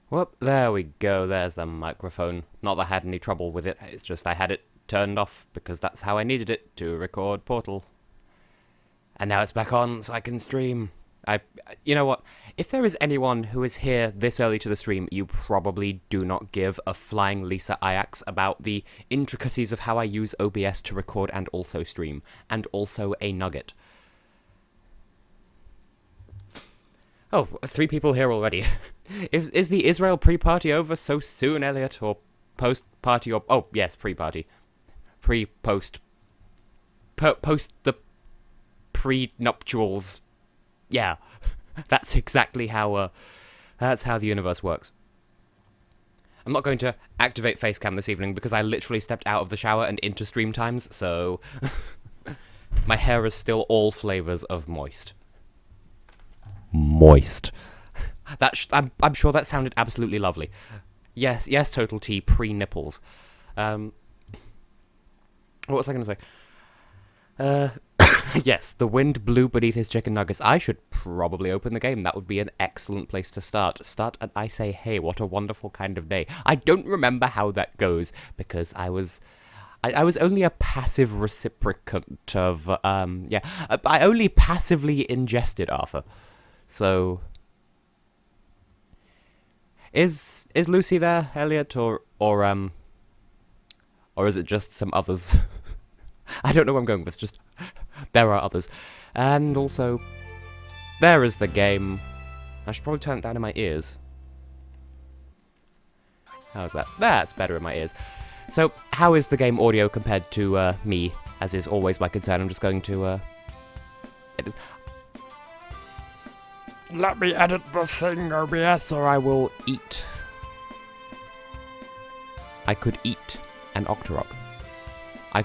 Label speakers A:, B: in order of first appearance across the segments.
A: Whoop, there we go, there's the microphone. Not that I had any trouble with it, it's just I had it turned off because that's how I needed it to record Portal. And now it's back on so I can stream. You know what? If there is anyone who is here this early to the stream, you probably do not give a flying Lisa Ajax about the intricacies of how I use OBS to record and also stream. And also a nugget. Oh, 3 people here already. Is the Israel pre-party over so soon, Elliot? Or post-party? Or oh, yes, pre-party. Pre-post. Post the pre-nuptials. Yeah, that's exactly how the universe works. I'm not going to activate Facecam this evening because I literally stepped out of the shower and into stream times, so my hair is still all flavors of moist. Moist. I'm sure that sounded absolutely lovely. Yes, Total T, pre-nipples. What was I going to say? Yes, the wind blew beneath his chicken nuggets. I should probably open the game. That would be an excellent place to start. And I say, hey, what a wonderful kind of day. I don't remember how that goes, because I was only a passive reciprocant of, I only passively ingested Arthur. So, is Lucy there, Elliot, or is it just some others? I don't know where I'm going with this, just there are others. And also, there is the game. I should probably turn it down in my ears. How's that? That's better in my ears. So, how is the game audio compared to me, as is always my concern? I'm just going to let me edit the thing, OBS, or I will eat. I could eat an Octorok. I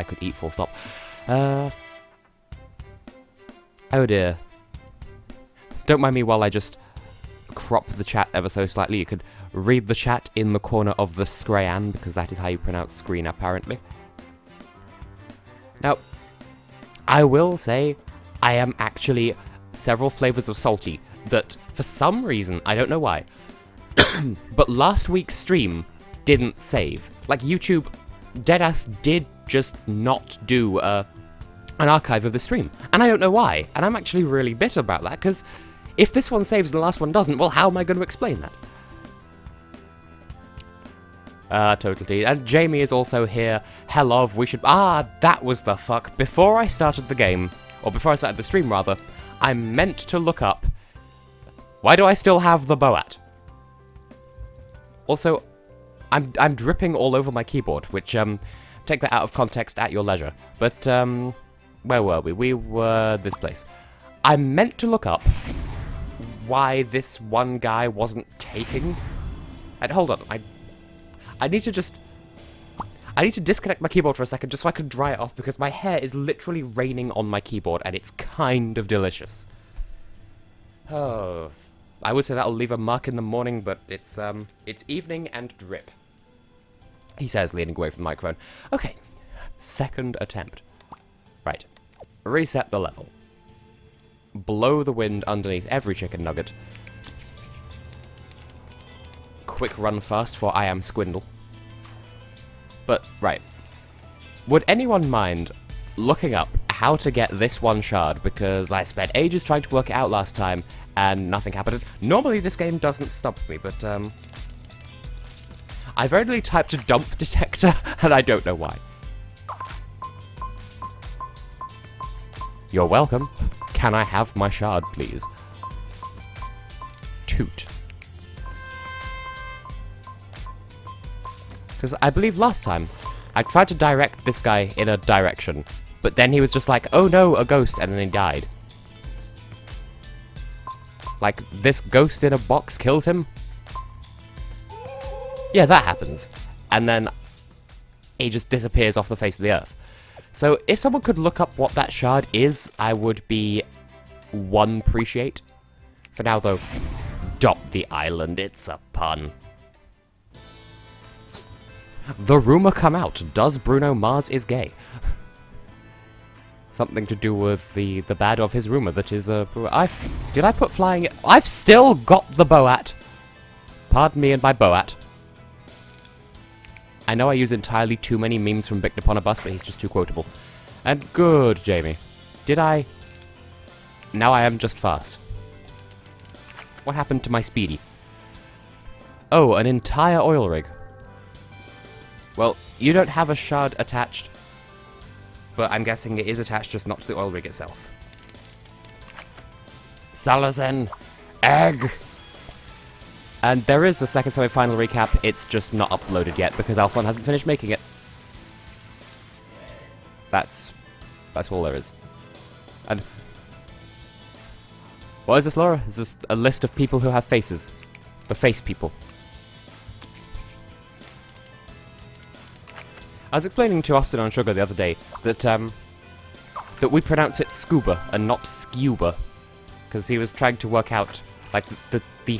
A: could eat, full stop. Oh dear. Don't mind me while I just crop the chat ever so slightly. You could read the chat in the corner of the screen, because that is how you pronounce screen, apparently. Now, I will say, I am actually several flavors of salty that, for some reason, I don't know why, but last week's stream didn't save. Like, YouTube, deadass did just not do an archive of the stream. And I don't know why. And I'm actually really bitter about that, because if this one saves and the last one doesn't, well, how am I going to explain that? Total T. And Jamie is also here. Hello, we should... that was the fuck. Before I started the game, or before I started the stream, rather, I meant to look up... Why do I still have the Boat? Also, I'm dripping all over my keyboard, which, take that out of context at your leisure. But, where were we? We were this place. I meant to look up why this one guy wasn't taking... hold on, I need to disconnect my keyboard for a second just so I can dry it off, because my hair is literally raining on my keyboard, and it's kind of delicious. Oh, I would say that'll leave a mark in the morning, but it's evening and drip. He says, leaning away from the microphone. Okay, second attempt. Right, reset the level. Blow the wind underneath every chicken nugget. Quick run fast, for I am Squindle. But, right. Would anyone mind looking up how to get this one shard? Because I spent ages trying to work it out last time, and nothing happened. Normally this game doesn't stop me, but, I very nearly typed a dump detector, and I don't know why. You're welcome. Can I have my shard, please? Toot. Because I believe last time, I tried to direct this guy in a direction, but then he was just like, oh no, a ghost, and then he died. Like, this ghost in a box killed him? Yeah, that happens. And then he just disappears off the face of the earth. So, if someone could look up what that shard is, I would be one appreciate. For now, though, dot the island, it's a pun. The rumor come out, does Bruno Mars is gay? Something to do with the bad of his rumor that is, did I put flying... I've still got the Boat! Pardon me and my Boat. I know I use entirely too many memes from Bicked Upon a Bus, but he's just too quotable. And good, Jamie. Did I... Now I am just fast. What happened to my speedy? Oh, an entire oil rig. Well, you don't have a shard attached, but I'm guessing it is attached, just not to the oil rig itself. Salazen! Egg! And there is a second semi-final recap, it's just not uploaded yet, because Alphon hasn't finished making it. That's all there is. And... What is this, Laura? It's just a list of people who have faces. The face people. I was explaining to Austin on Sugar the other day that, that we pronounce it scuba and not scuba. Because he was trying to work out, like, the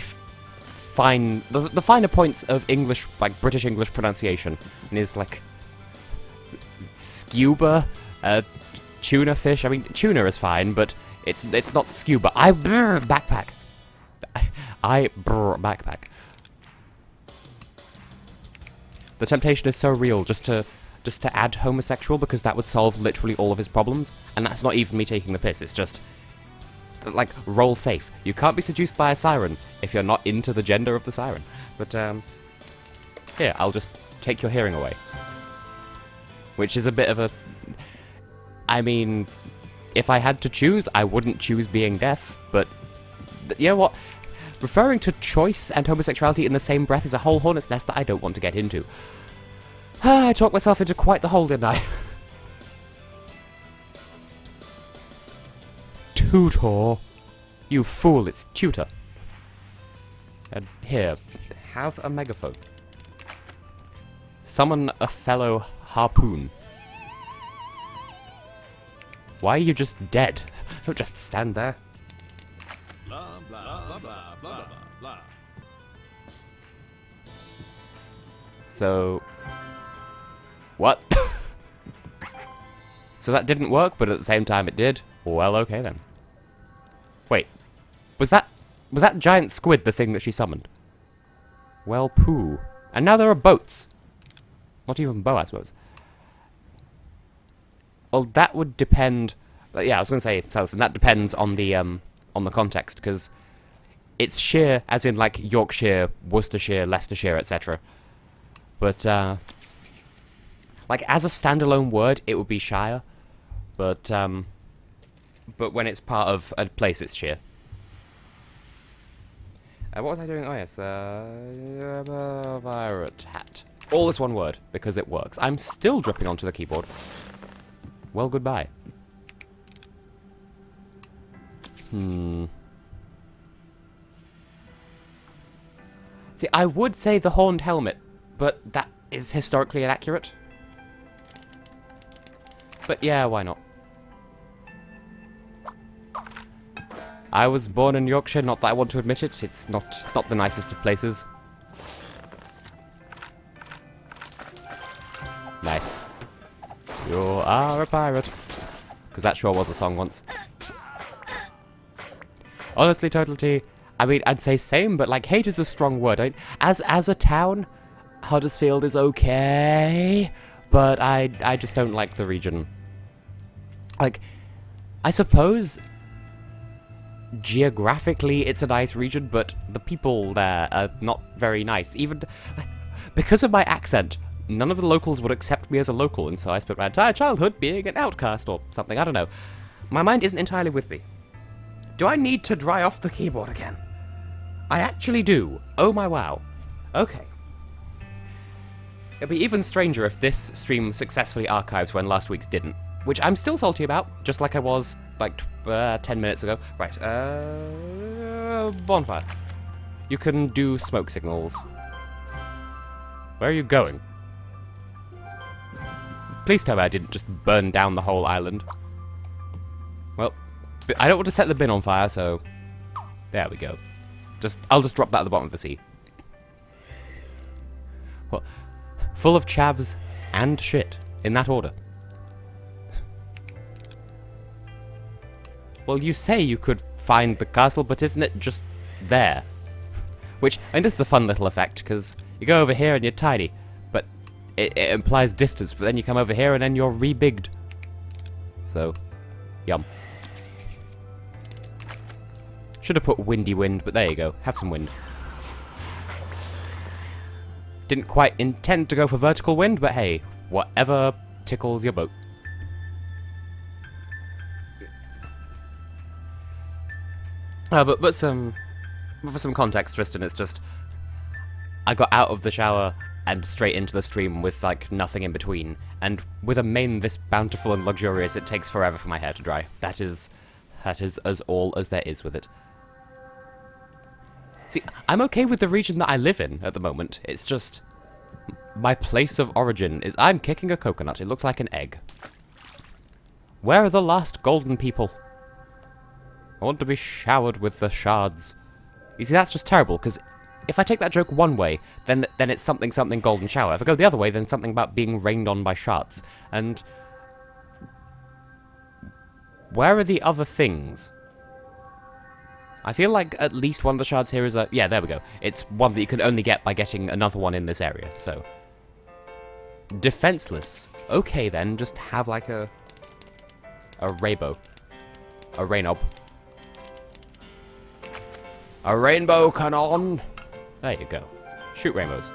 A: finer points of English, like, British English pronunciation. And he's like... Scuba? Tuna fish? I mean, tuna is fine, but it's not scuba. Backpack. Backpack. The temptation is so real just to add homosexual, because that would solve literally all of his problems. And that's not even me taking the piss, it's just... Like, roll safe. You can't be seduced by a siren if you're not into the gender of the siren. But, here, I'll just take your hearing away. Which is a bit of a... I mean, if I had to choose, I wouldn't choose being deaf, but... You know what? Referring to choice and homosexuality in the same breath is a whole hornet's nest that I don't want to get into. I talked myself into quite the hole, didn't I? Tutor. You fool, it's tutor. And here, have a megaphone. Summon a fellow harpoon. Why are you just dead? Don't just stand there.
B: Blah, blah, blah, blah, blah, blah.
A: So... What? So that didn't work, but at the same time it did? Well, okay then. Wait. Was that giant squid the thing that she summoned? Well, poo. And now there are boats. Not even boats. Well, that would depend... Yeah, I was going to say, Tellison, that depends on the context, because it's shire, as in, like, Yorkshire, Worcestershire, Leicestershire, etc. But, like, as a standalone word, it would be shire, but when it's part of a place, it's shire. What was I doing? Oh, yes, pirate hat. All this one word, because it works. I'm still dripping onto the keyboard. Well, goodbye. See, I would say the horned helmet, but that is historically inaccurate. But yeah, why not? I was born in Yorkshire, not that I want to admit it. It's not the nicest of places. Nice. You are a pirate. Because that sure was a song once. Honestly, Total T, I mean, I'd say same, but, like, hate is a strong word. As a town, Huddersfield is okay, but I just don't like the region. Like, I suppose geographically it's a nice region, but the people there are not very nice. Even because of my accent, none of the locals would accept me as a local, and so I spent my entire childhood being an outcast or something, I don't know. My mind isn't entirely with me. Do I need to dry off the keyboard again? I actually do. Oh my wow. Okay. It'd be even stranger if this stream successfully archives when last week's didn't. Which I'm still salty about, just like I was, like, 10 minutes ago. Right, bonfire. You can do smoke signals. Where are you going? Please tell me I didn't just burn down the whole island. Well, I don't want to set the bin on fire, so... There we go. I'll just drop that at the bottom of the sea. Well, full of chavs and shit, in that order. Well, you say you could find the castle, but isn't it just there? Which, and this is a fun little effect, because you go over here and you're tiny, but it implies distance, but then you come over here and then you're re-bigged. So, yum. Should have put windy wind, but there you go. Have some wind. Didn't quite intend to go for vertical wind, but hey, whatever tickles your boat. But for some context, Tristan, it's just I got out of the shower and straight into the stream with like nothing in between, and with a mane this bountiful and luxurious, it takes forever for my hair to dry. That is as all as there is with it. See, I'm okay with the region that I live in at the moment. It's just my place of origin is I'm kicking a coconut. It looks like an egg. Where are the last golden people? I want to be showered with the shards. You see, that's just terrible, because if I take that joke one way, then it's something golden shower. If I go the other way, then something about being rained on by shards. And where are the other things? I feel like at least one of the shards here is a... Yeah, there we go. It's one that you can only get by getting another one in this area, so... Defenseless. Okay, then, just have like a rainbow. A rainob. A rainbow cannon! There you go. Shoot rainbows.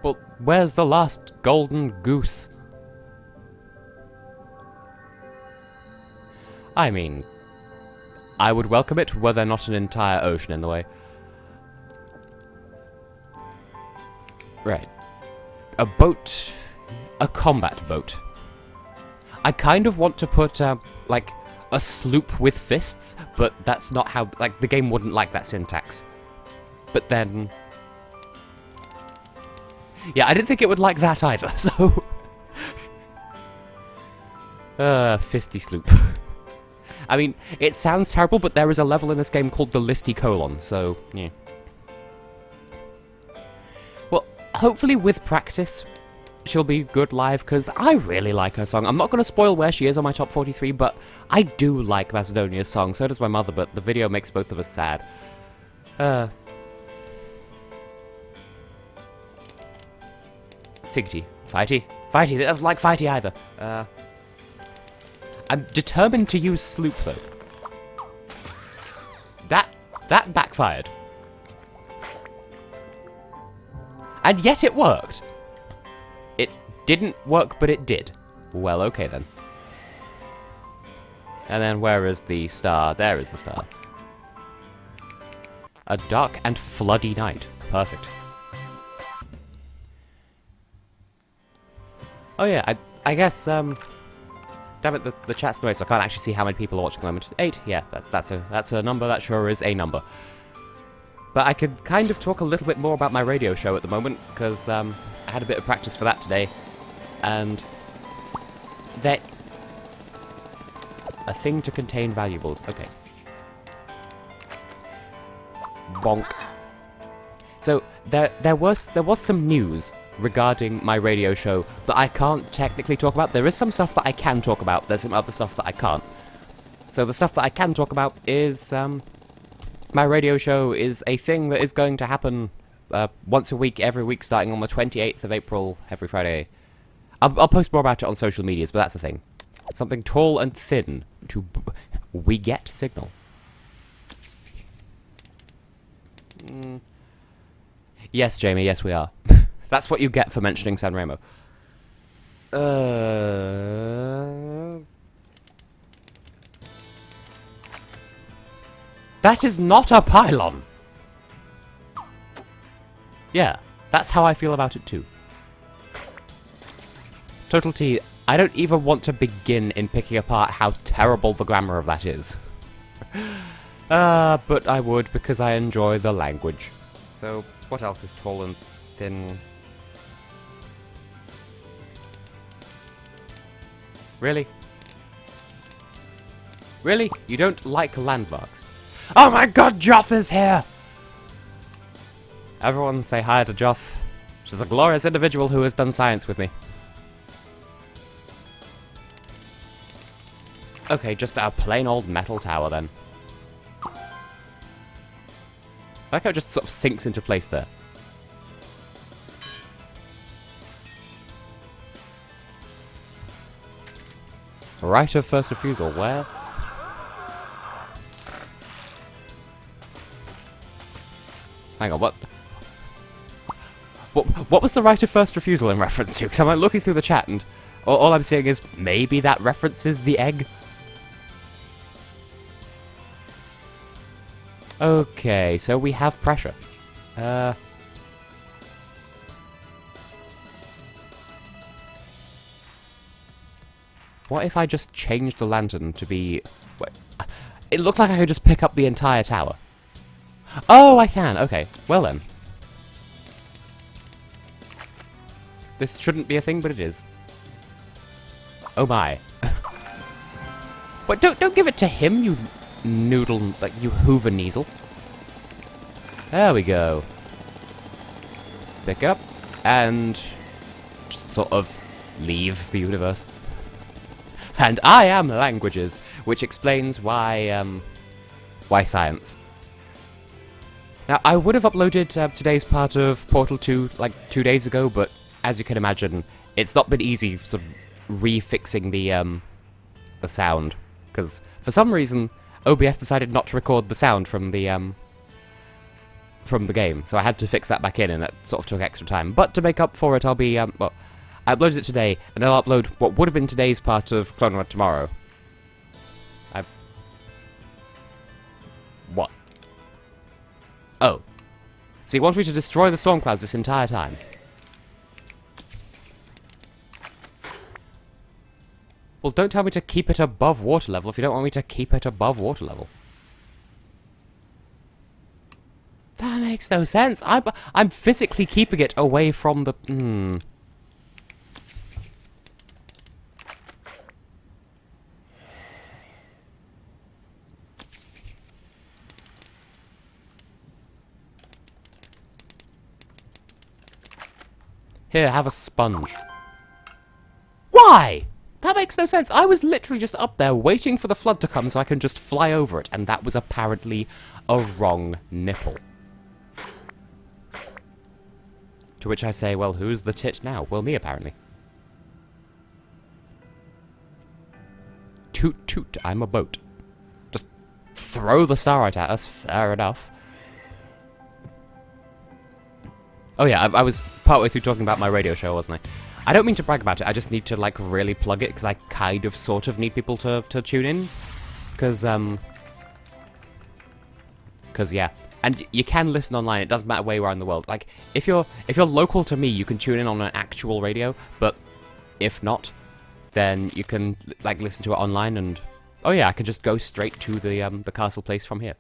A: But where's the last golden goose? I mean, I would welcome it were there not an entire ocean in the way. Right. A boat. A combat boat. I kind of want to put, like, a sloop with fists, but that's not how, like, the game wouldn't like that syntax. But then... Yeah, I didn't think it would like that either, so... Fisty sloop. I mean, it sounds terrible, but there is a level in this game called the Listy Colon, so, yeah. Well, hopefully with practice, she'll be good live, because I really like her song. I'm not going to spoil where she is on my top 43, but I do like Macedonia's song, so does my mother, but the video makes both of us sad. Figgity. Fighty. Fighty, that doesn't like Fighty either. I'm determined to use sloop, though. That backfired. And yet it worked. It didn't work, but it did. Well, okay then. And then where is the star? There is the star. A dark and floody night. Perfect. Oh yeah, I guess, damn it, the chat's noise, so I can't actually see how many people are watching at the moment. 8, yeah, that's a number, that sure is a number. But I could kind of talk a little bit more about my radio show at the moment, because, I had a bit of practice for that today, and there... A thing to contain valuables, okay. Bonk. So, there was some news regarding my radio show that I can't technically talk about. There is some stuff that I can talk about, there's some other stuff that I can't. So the stuff that I can talk about is, my radio show is a thing that is going to happen once a week, every week, starting on the 28th of April, every Friday. I'll post more about it on social medias, but that's the thing. Something tall and thin to... we get signal. Yes, Jamie, yes we are. That's what you get for mentioning Sanremo. That is not a pylon! Yeah, that's how I feel about it too. Total T, I don't even want to begin in picking apart how terrible the grammar of that is. But I would because I enjoy the language. So, what else is tall and thin? Really? Really? You don't like landmarks? Oh my god, Joth is here! Everyone say hi to Joth. She's a glorious individual who has done science with me. Okay, just a plain old metal tower then. I like how it just sort of sinks into place there. Right of first refusal, where? Hang on, what? What was the right of first refusal in reference to? Because I'm like looking through the chat and all I'm seeing is maybe that references the egg. Okay, so we have pressure. What if I just changed the lantern to be... Wait, it looks like I could just pick up the entire tower. Oh, I can. Okay, well then. This shouldn't be a thing, but it is. Oh my. But don't give it to him, you noodle, like you Hoover Neasel. There we go. Pick up and just sort of leave the universe. And I am languages, which explains why science. Now, I would have uploaded today's part of Portal 2 like 2 days ago, but as you can imagine, it's not been easy sort of refixing the sound, because for some reason OBS decided not to record the sound from the game, so I had to fix that back in, and that sort of took extra time. But to make up for it, I'll be well, I uploaded it today, and I'll upload what would have been today's part of Clone Wars tomorrow. What? Oh. So you want me to destroy the storm clouds this entire time? Well, don't tell me to keep it above water level if you don't want me to keep it above water level. That makes no sense. I'm physically keeping it away from the... Here, have a sponge. Why? That makes no sense. I was literally just up there waiting for the flood to come so I can just fly over it, and that was apparently a wrong nipple. To which I say, well, who's the tit now? Well, me, apparently. Toot toot, I'm a boat. Just throw the starite at us, fair enough. Oh yeah, I was partway through talking about my radio show, wasn't I? I don't mean to brag about it, I just need to, like, really plug it, because I kind of, sort of need people to tune in. Because, yeah. And you can listen online, it doesn't matter where you are in the world. Like, if you're local to me, you can tune in on an actual radio, but if not, then you can, like, listen to it online, and... Oh yeah, I can just go straight to the castle place from here.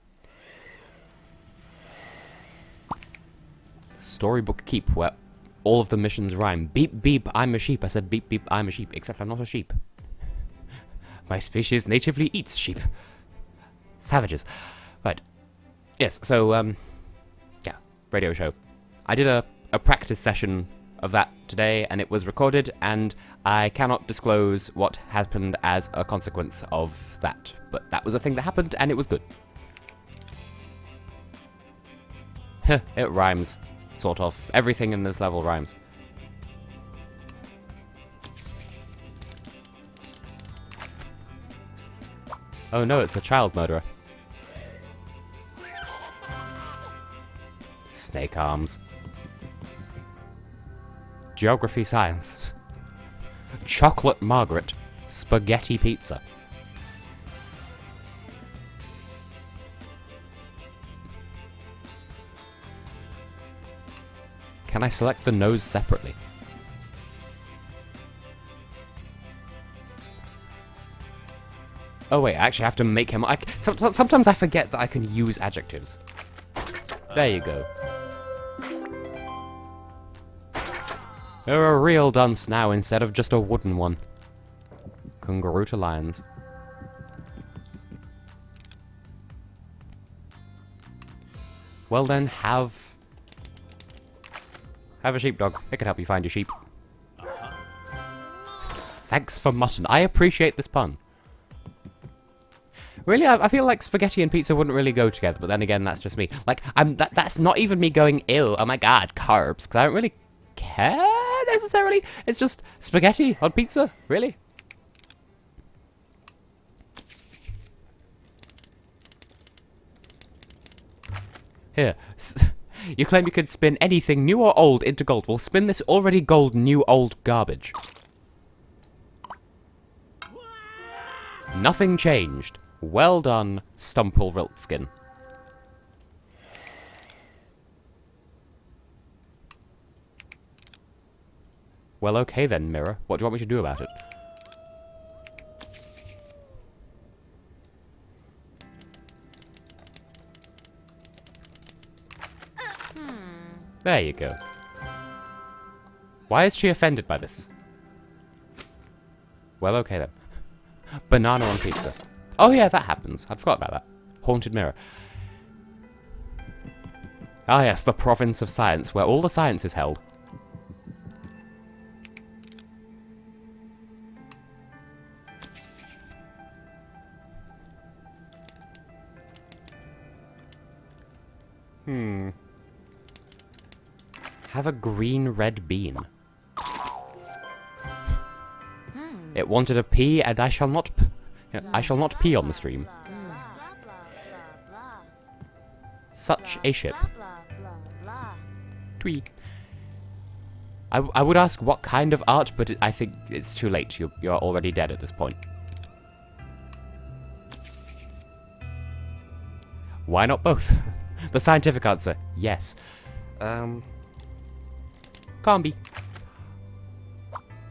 A: Storybook Keep, where all of the missions rhyme. Beep beep, I'm a sheep. I said beep beep, I'm a sheep, except I'm not a sheep. My species natively eats sheep. Savages. Right. Yes, so, yeah, radio show. I did a practice session of that today, and it was recorded, and I cannot disclose what happened as a consequence of that. But that was a thing that happened, and it was good. It rhymes. Sort of. Everything in this level rhymes. Oh no, it's a child murderer. Snake arms. Geography science. Chocolate Margaret. Spaghetti pizza. Can I select the nose separately? Oh wait, I actually have to make him... sometimes I forget that I can use adjectives. There you go. You're a real dunce now instead of just a wooden one. Kangaroo to lions. Well then, have a sheepdog. It can help you find your sheep. Thanks for mutton. I appreciate this pun. Really, I feel like spaghetti and pizza wouldn't really go together, but then again, that's just me. Like, that's not even me going, ew, oh my god, carbs, because I don't really care, necessarily. It's just spaghetti on pizza, really. Here, you claim you can spin anything new or old into gold. Well, spin this already gold, new, old garbage. Nothing changed. Well done, Stumple-Riltskin. Well, okay then, Mirror. What do you want me to do about it? There you go. Why is she offended by this? Well, okay then. Banana on pizza. Oh yeah, that happens. I forgot about that. Haunted mirror. Ah yes, the province of science, where all the science is held. Have a green-red bean. It wanted a pee, and I shall not. I shall not pee on the stream. Such a ship. Twee. I would ask what kind of art, but I think it's too late. You're already dead at this point. Why not both? The scientific answer, yes. Can't be.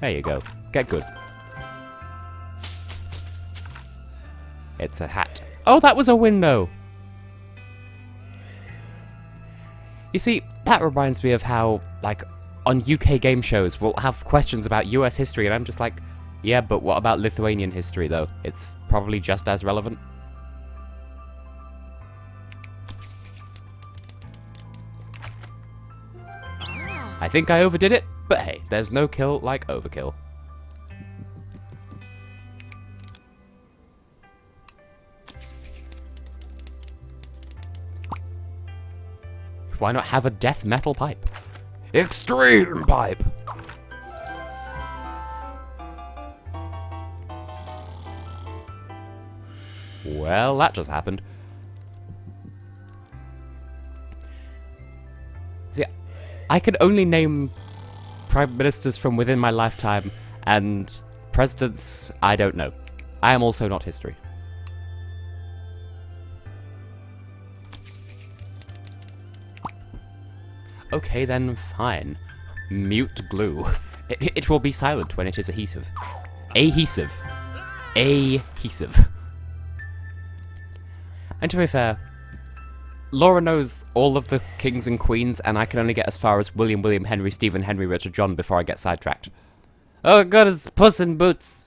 A: There you go. Get good. It's a hat. Oh, that was a window! You see, that reminds me of how, like, on UK game shows, we'll have questions about US history, and I'm just like, yeah, but what about Lithuanian history, though? It's probably just as relevant. I think I overdid it, but hey, there's no kill like overkill. Why not have a death metal pipe? Extreme pipe! Well, that just happened. See, I can only name prime ministers from within my lifetime, and presidents, I don't know. I am also not history. Okay then, fine. Mute glue. It will be silent when it is adhesive. Adhesive. Adhesive. And to be fair, Laura knows all of the kings and queens, and I can only get as far as William, Henry, Stephen, Henry, Richard, John before I get sidetracked. Oh god, it's Puss in Boots!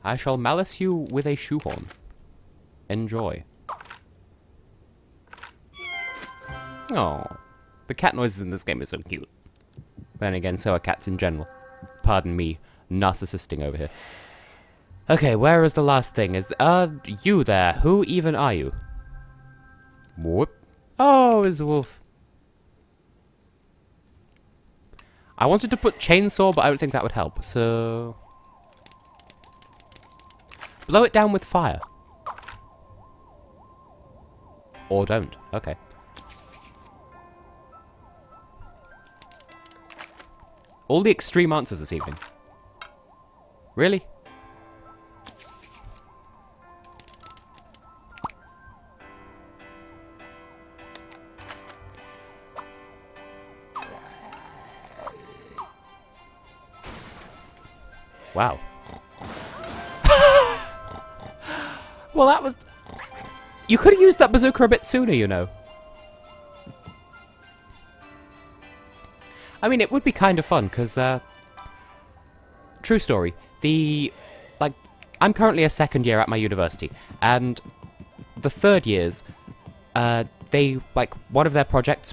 A: I shall malice you with a shoehorn. Enjoy. Oh, the cat noises in this game are so cute. Then again, so are cats in general. Pardon me, narcissisting over here. Okay, where is the last thing? Is you there? Who even are you? Whoop. Oh, it's a wolf. I wanted to put chainsaw, but I don't think that would help. So blow it down with fire. Or don't. Okay. All the extreme answers this evening. Really? Wow. Well, that was... You could have used that bazooka a bit sooner, you know. I mean, it would be kind of fun, because, true story, I'm currently a second year at my university, and the third years, one of their projects,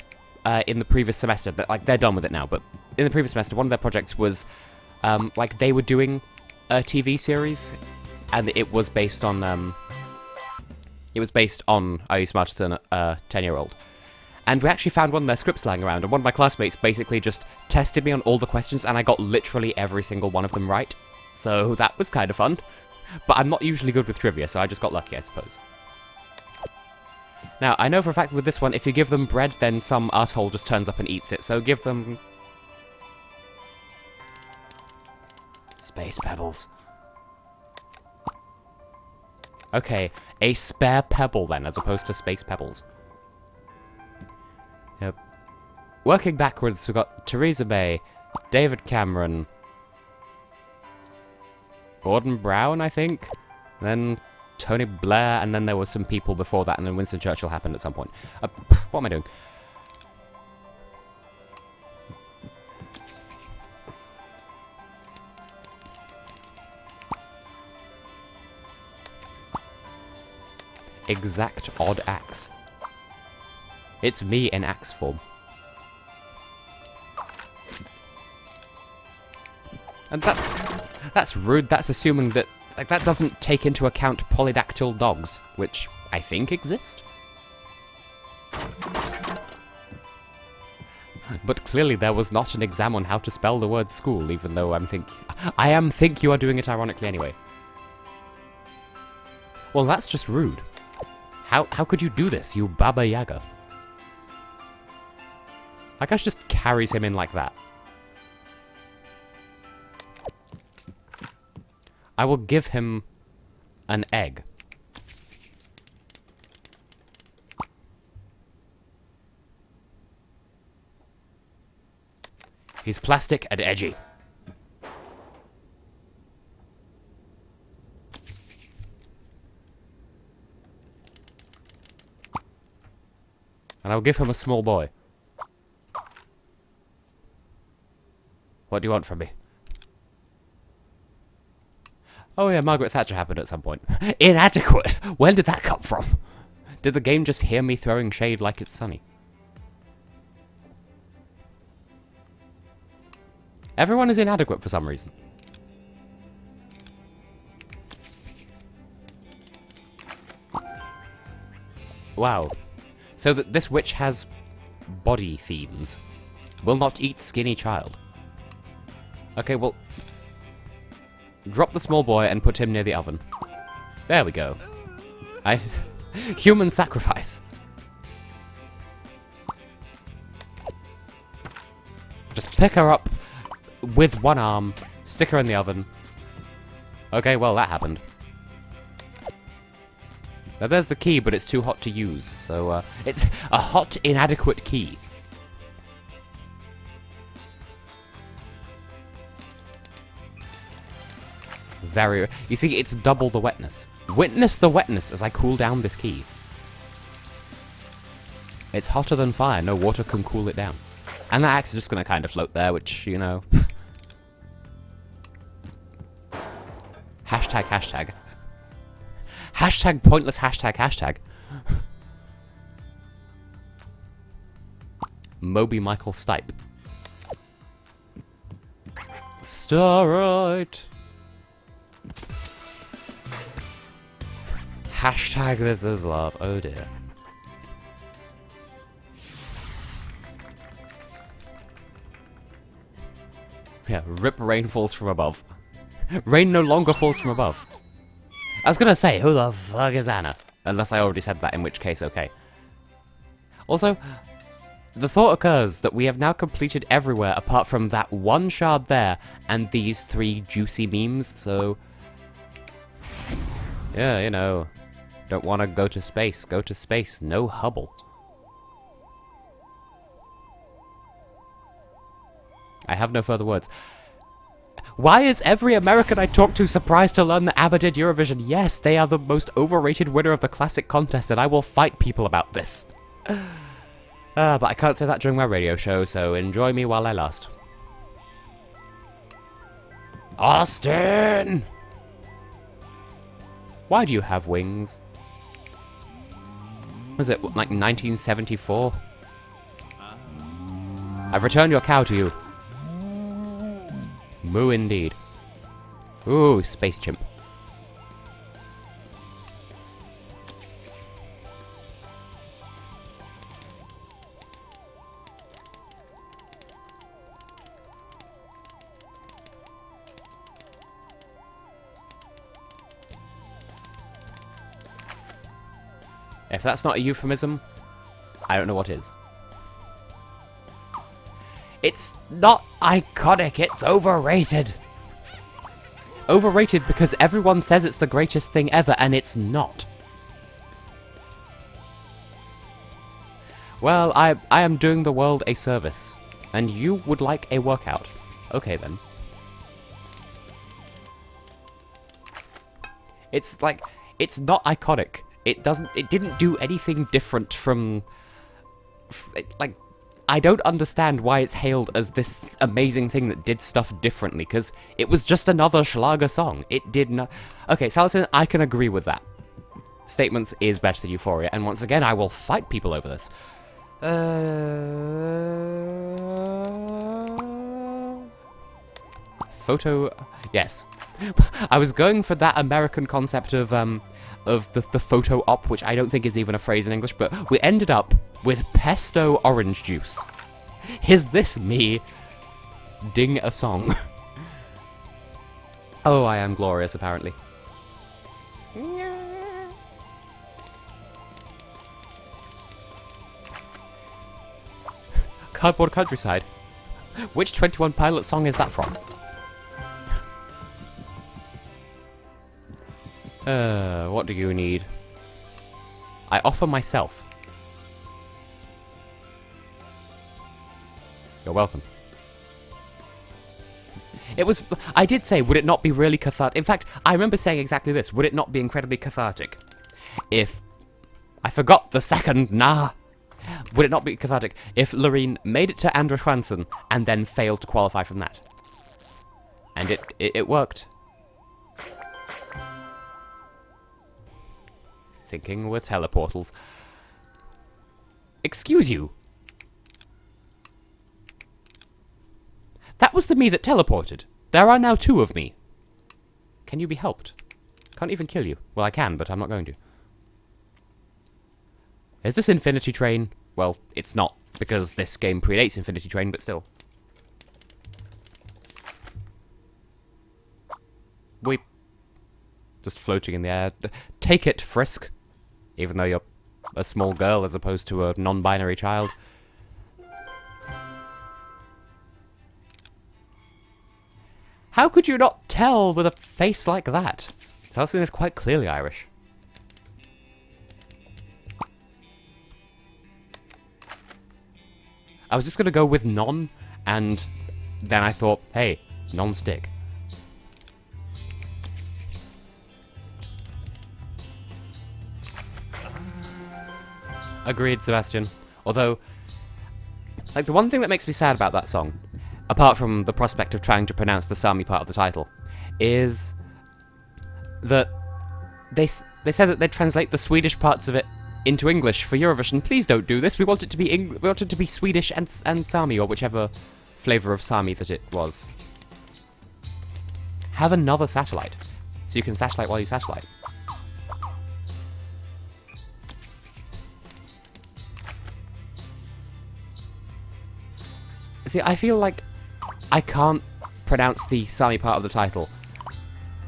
A: in the previous semester, they're done with it now, but in the previous semester, one of their projects was, like they were doing a TV series, and it was based on Are You Smarter Than a 10-Year-Old? And we actually found one of their scripts lying around, and one of my classmates basically just tested me on all the questions, and I got literally every single one of them right. So that was kind of fun. But I'm not usually good with trivia, so I just got lucky, I suppose. Now, I know for a fact with this one, if you give them bread, then some asshole just turns up and eats it, so give them... Space pebbles. Okay, a spare pebble then, as opposed to space pebbles. Yep. Working backwards, we've got Theresa May, David Cameron, Gordon Brown, I think, then Tony Blair, and then there were some people before that, and then Winston Churchill happened at some point. What am I doing? Exact odd axe. It's me in axe form. And that's rude. That's assuming that, like, that doesn't take into account polydactyl dogs, which I think exist. But clearly there was not an exam on how to spell the word school, even though I think you are doing it ironically anyway. Well, that's just rude. How could you do this, you Baba Yaga? Like, Ash just carries him in like that. I will give him an egg. He's plastic and edgy. And I'll give him a small boy. What do you want from me? Oh yeah, Margaret Thatcher happened at some point. Inadequate! When did that come from? Did the game just hear me throwing shade like it's sunny? Everyone is inadequate for some reason. Wow. So that this witch has body themes. Will not eat skinny child. Okay, well... drop the small boy and put him near the oven. There we go. Human sacrifice. Just pick her up with one arm, stick her in the oven. Okay, well, that happened. Now there's the key, but it's too hot to use, so it's a hot, inadequate key. Very... You see, it's double the wetness. Witness the wetness as I cool down this key. It's hotter than fire, no water can cool it down. And that axe is just gonna kind of float there, which, you know... Hashtag, hashtag. Hashtag pointless hashtag, hashtag. Moby Michael Stipe. Starite. Hashtag this is love. Oh dear. Yeah, rip rain falls from above. Rain no longer falls from above. I was gonna say, who the fuck is Anna? Unless I already said that, in which case, okay. Also, the thought occurs that we have now completed everywhere apart from that one shard there and these 3 juicy memes, so... yeah, you know, don't want to go to space, no Hubble. I have no further words. Why is every American I talk to surprised to learn that ABBA did Eurovision? Yes, they are the most overrated winner of the classic contest, and I will fight people about this. But I can't say that during my radio show, so enjoy me while I last. Austin! Why do you have wings? Was it, like, 1974? I've returned your cow to you. Moo indeed. Ooh, space chimp. If that's not a euphemism, I don't know what is. It's not iconic, it's overrated. Overrated because everyone says it's the greatest thing ever, and it's not. Well, I am doing the world a service, and you would like a workout. Okay then. It's like, it's not iconic. It didn't do anything different from, like, I don't understand why it's hailed as this amazing thing that did stuff differently, because it was just another Schlager song. It did not... Okay, Salatin, I can agree with that. Statements is better than Euphoria, and once again, I will fight people over this. Photo... Yes. I was going for that American concept of the photo op, which I don't think is even a phrase in English, but we ended up with pesto orange juice. Is this me ding a song? Oh, I am glorious, apparently. Cardboard Countryside. Which 21 Pilot song is that from? What do you need? I offer myself. You're welcome. It was... I did say, would it not be really cathartic? In fact, I remember saying exactly this. Would it not be incredibly cathartic if... I forgot the second nah. Would it not be cathartic if Loreen made it to Andra Schwanson and then failed to qualify from that? And it worked. Thinking with teleportals. Excuse you. That was the me that teleported. There are now two of me. Can you be helped? Can't even kill you. Well, I can, but I'm not going to. Is this Infinity Train? Well, it's not, because this game predates Infinity Train, but still. We... Just floating in the air. Take it, Frisk. Even though you're a small girl as opposed to a non-binary child. How could you not tell with a face like that? Celestine is quite clearly Irish. I was just going to go with non, and then I thought, hey, non-stick. Agreed, Sebastian. Although, like, the one thing that makes me sad about that song, apart from the prospect of trying to pronounce the Sami part of the title, is that they said that they'd translate the Swedish parts of it into English for Eurovision. Please don't do this. We want it to be we want it to be Swedish and Sami, or whichever flavor of Sami that it was. Have another satellite, so you can satellite while you satellite. See, I feel like I can't pronounce the Sami part of the title,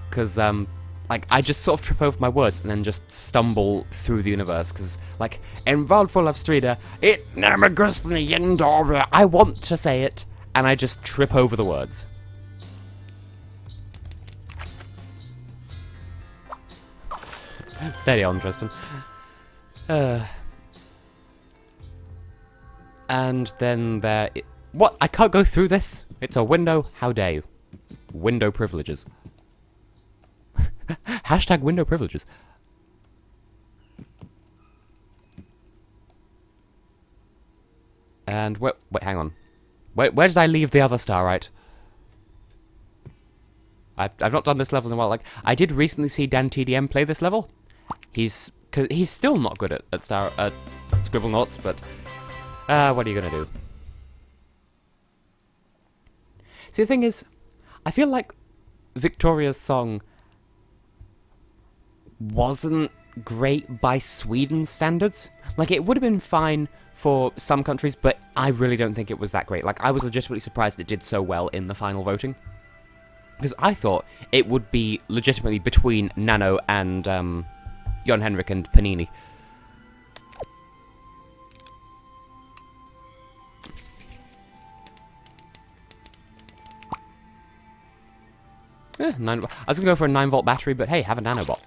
A: because, like, I just sort of trip over my words and then just stumble through the universe, because, like, en vad full av strider, it never goes to the end of it. I want to say it, and I just trip over the words. Steady on, Tristan. And then there... What? I can't go through this? It's a window? How dare you? Window privileges. Hashtag window privileges. And wait, hang on. Where did I leave the other Starite? I've not done this level in a while. Like, I did recently see Dan TDM play this level. He's still not good at Scribblenauts, but what are you gonna do? See, the thing is, I feel like Victoria's song wasn't great by Sweden's standards. Like, it would have been fine for some countries, but I really don't think it was that great. Like, I was legitimately surprised it did so well in the final voting. Because I thought it would be legitimately between Nano and Jon Henrik and Panini. I was going to go for a 9-volt battery, but hey, have a nanobot.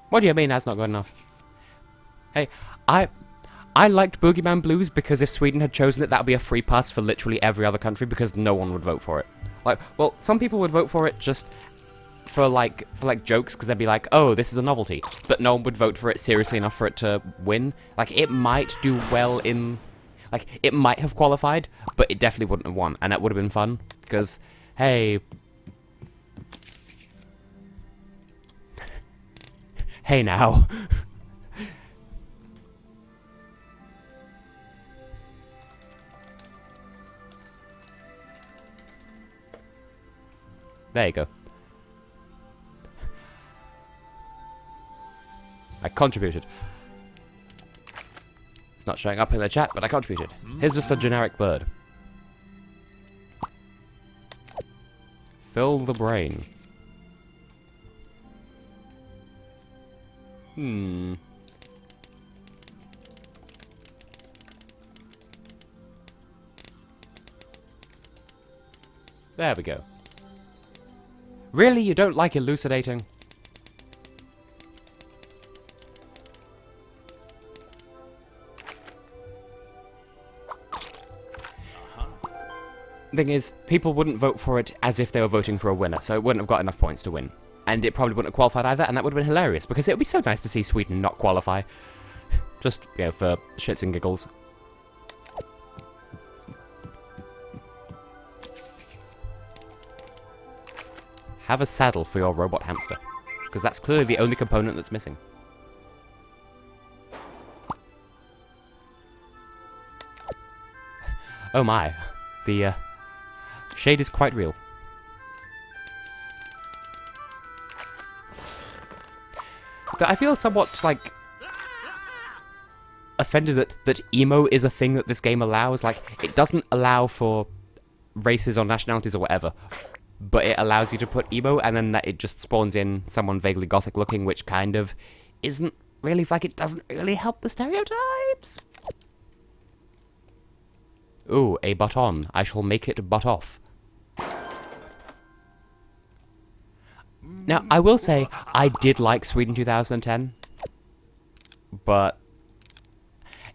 A: What do you mean that's not good enough? Hey, I liked Boogeyman Blues because if Sweden had chosen it, that would be a free pass for literally every other country because no one would vote for it. Like, well, some people would vote for it just for like jokes because they'd be like, oh, this is a novelty. But no one would vote for it seriously enough for it to win. Like, it might do well in... Like, it might have qualified, but it definitely wouldn't have won. And that would have been fun because, hey... Hey now. There you go. I contributed. It's not showing up in the chat, but I contributed. Here's just a generic bird. Fill the brain. There we go. Really? You don't like elucidating? Thing is, people wouldn't vote for it as if they were voting for a winner, so it wouldn't have got enough points to win. And it probably wouldn't have qualified either, and that would have been hilarious, because it would be so nice to see Sweden not qualify. Just, you know, for shits and giggles. Have a saddle for your robot hamster, because that's clearly the only component that's missing. Oh my, the shade is quite real. But I feel somewhat, like, offended that emo is a thing that this game allows. Like, it doesn't allow for races or nationalities or whatever, but it allows you to put emo, and then that it just spawns in someone vaguely gothic looking, which kind of isn't really, like, it doesn't really help the stereotypes. Ooh, a butt on. I shall make it butt off. Now, I will say, I did like Sweden 2010, but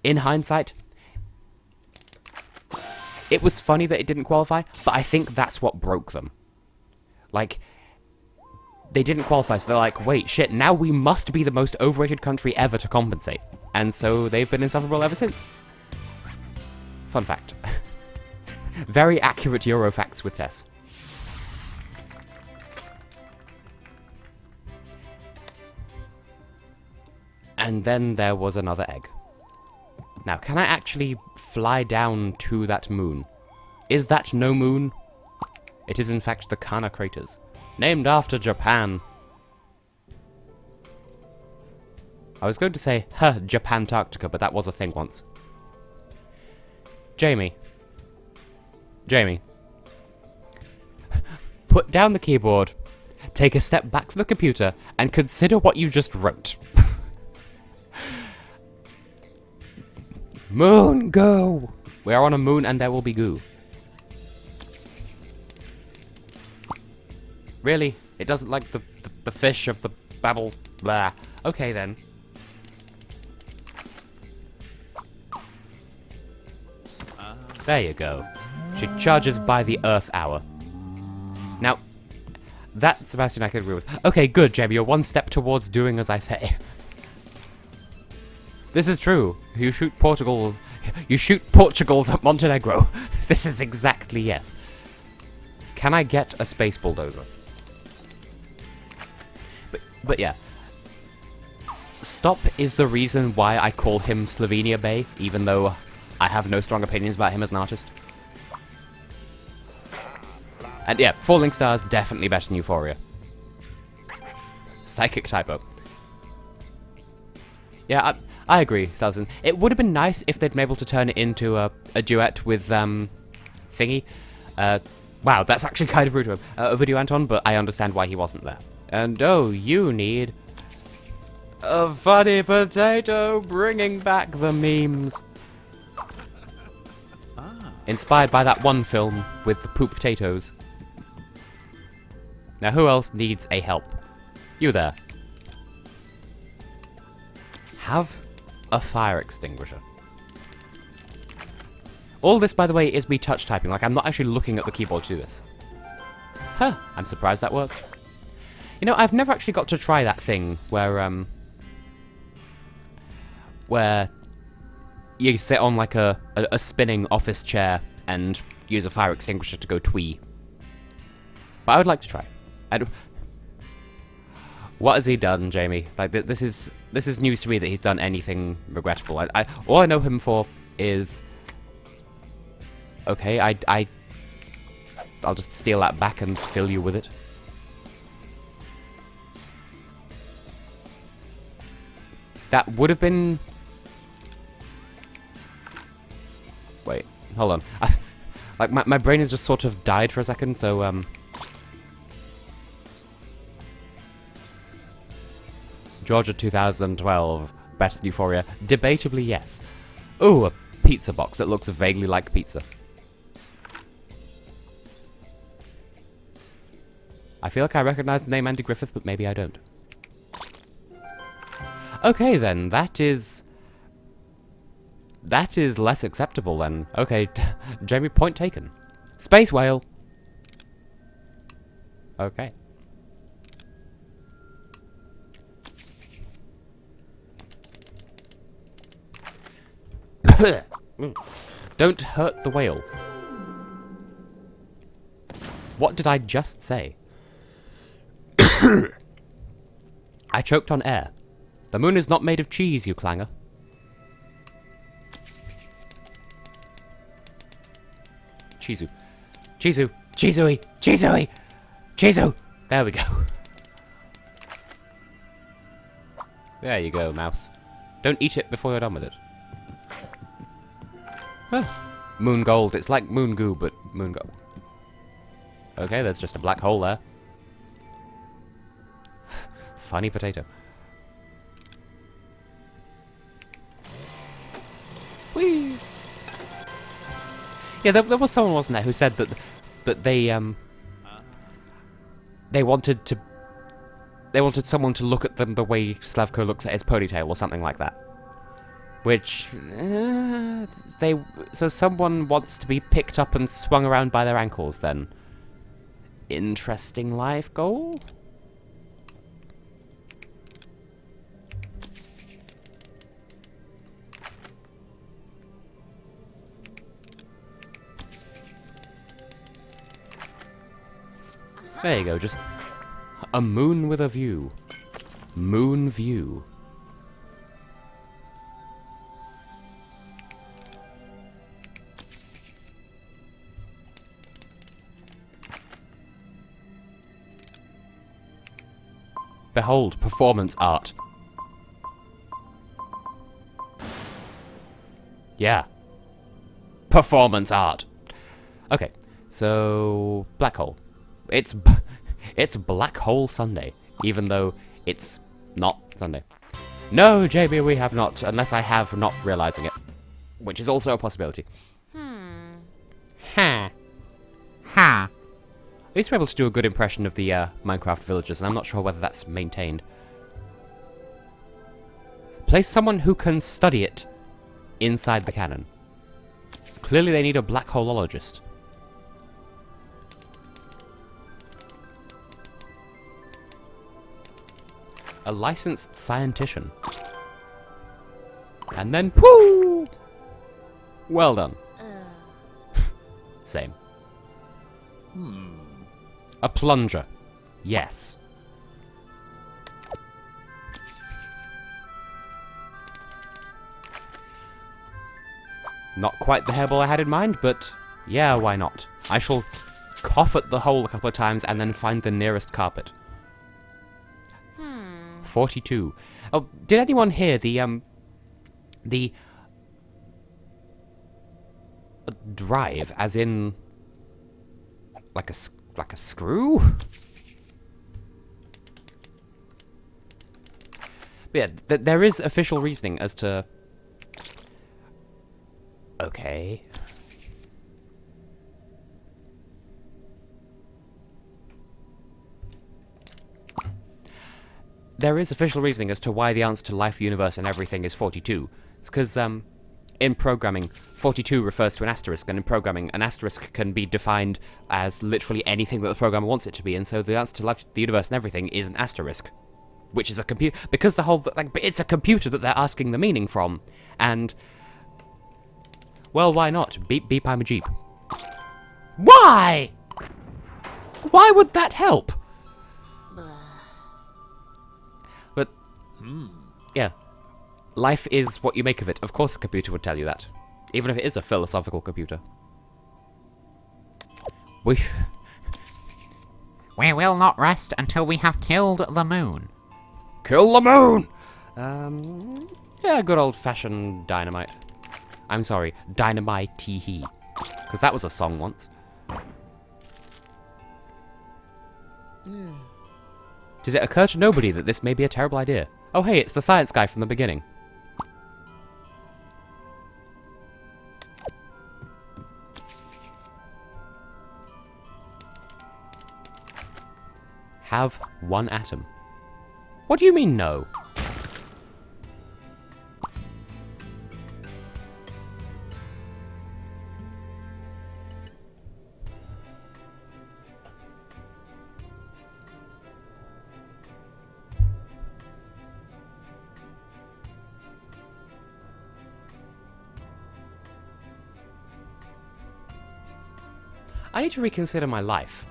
A: in hindsight, it was funny that it didn't qualify, but I think that's what broke them. Like, they didn't qualify, so they're like, wait, shit, now we must be the most overrated country ever to compensate. And so they've been insufferable ever since. Fun fact. Very accurate Euro facts with Tess. And then there was another egg. Now, can I actually fly down to that moon? Is that no moon? It is in fact the Kana craters, named after Japan. I was going to say, Japantarctica, but that was a thing once. Jamie. Put down the keyboard, take a step back from the computer, and consider what you just wrote. Moon, go! We are on a moon and there will be goo. Really? It doesn't like the fish of the babble blah. Okay then. There you go. She charges by the Earth hour. Now, that, Sebastian, I could agree with. Okay, good, Jamie. You're one step towards doing as I say. This is true. You shoot Portugal. You shoot Portugal's at Montenegro. This is exactly yes. Can I get a space bulldozer? But yeah. Stop is the reason why I call him Slovenia Bay, even though I have no strong opinions about him as an artist. And yeah, Falling Stars definitely better than Euphoria. Psychic typo. Yeah, I agree, Salson. It would have been nice if they'd been able to turn it into a duet with, Thingy. Wow, that's actually kind of rude to him. A Video Anton, but I understand why he wasn't there. And oh, you need a funny potato bringing back the memes. Inspired by that one film with the poop potatoes. Now, who else needs a help? You there. Have a fire extinguisher. All this, by the way, is me touch typing. Like, I'm not actually looking at the keyboard to do this. Huh, I'm surprised that worked. You know, I've never actually got to try that thing where you sit on, like, a spinning office chair and use a fire extinguisher to go twee. But I would like to try. What has he done, Jamie? Like, this is news to me that he's done anything regrettable. All I know him for is... Okay, I'll just steal that back and fill you with it. That would have been... Wait, hold on. Like, my brain has just sort of died for a second, so, Georgia 2012, best Euphoria. Debatably, yes. Ooh, a pizza box that looks vaguely like pizza. I feel like I recognize the name Andy Griffith, but maybe I don't. Okay, then, that is less acceptable, then. Okay, Jamie, point taken. Space whale! Okay. Don't hurt the whale. What did I just say? I choked on air. The moon is not made of cheese, you clanger. Chizu. Chizu. Chizui. Chizui. Chizu. There we go. There you go, mouse. Don't eat it before you're done with it. Huh. Moon gold. It's like moon goo, but moon gold. Okay, there's just a black hole there. Funny potato. Whee! Yeah, there was someone, wasn't there, who said that they wanted someone to look at them the way Slavko looks at his ponytail or something like that. Which so someone wants to be picked up and swung around by their ankles then. Interesting life goal. There you go, just a moon with a view. Moon view. Behold, performance art. Yeah. Performance art. Okay, so black hole. It's Black Hole Sunday, even though it's not Sunday. No, JB, we have not, unless I have not realizing it, which is also a possibility. Ha. I used to be able to do a good impression of the Minecraft villagers, and I'm not sure whether that's maintained. Place someone who can study it inside the cannon. Clearly they need a black holeologist. A licensed scientician. And then, pooh! Well done. Same. A plunger. Yes. Not quite the hairball I had in mind, but yeah, why not? I shall cough at the hole a couple of times, and then find the nearest carpet. 42. Oh, did anyone hear the drive, as in like a screw? But yeah, there is official reasoning as to. Okay. There is official reasoning as to why the answer to life, the universe, and everything is 42. It's because, in programming, 42 refers to an asterisk, and in programming, an asterisk can be defined as literally anything that the programmer wants it to be, and so the answer to life, the universe, and everything is an asterisk. Which is a computer, because the whole, like, it's a computer that they're asking the meaning from, and, well, why not? Beep, beep, I'm a Jeep. Why? Why would that help? But, yeah. Life is what you make of it. Of course a computer would tell you that. Even if it is a philosophical computer. We will not rest until we have killed the moon. Kill the moon! Yeah, good old-fashioned dynamite. I'm sorry, dynamite-tee-hee. Because that was a song once. Did it occur to nobody that this may be a terrible idea? Oh hey, it's the science guy from the beginning. Have one atom. What do you mean, no? I need to reconsider my life.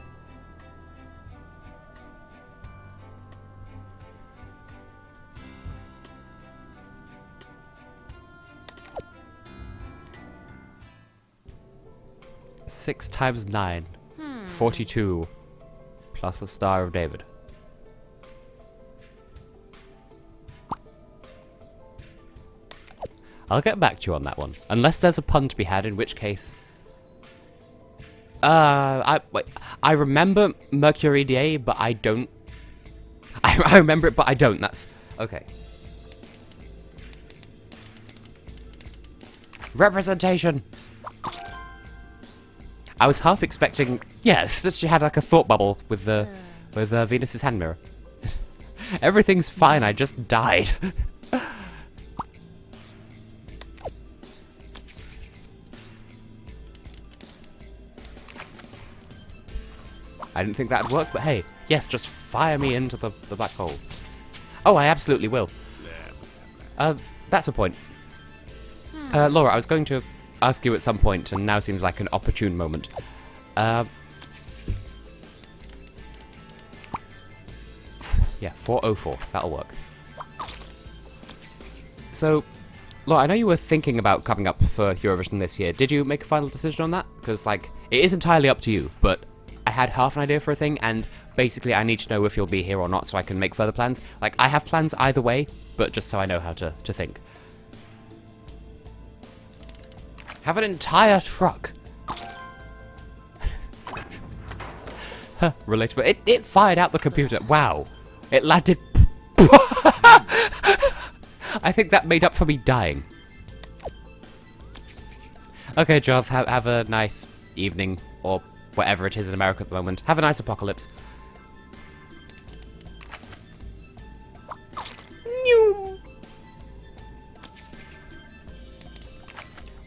A: Six times 9. 42. Plus a Star of David. I'll get back to you on that one. Unless there's a pun to be had, in which case... I remember Mercury Day, but I don't... I remember it, but I don't. That's... Okay. Representation! I was half expecting... Yes, she had like a thought bubble with Venus's hand mirror. Everything's fine, I just died. I didn't think that'd work, but hey, yes, just fire me into the black hole. Oh, I absolutely will. That's a point. Laura, I was going to ask you at some point, and now seems like an opportune moment. Yeah, 404. That'll work. So, Laura, I know you were thinking about coming up for Eurovision this year. Did you make a final decision on that? Because, like, it is entirely up to you, but I had half an idea for a thing, and basically I need to know if you'll be here or not so I can make further plans. Like, I have plans either way, but just so I know how to think. Have an entire truck. Relatable. It fired out the computer. Wow. It landed... I think that made up for me dying. Okay, Jov, have a nice evening, or whatever it is in America at the moment. Have a nice apocalypse.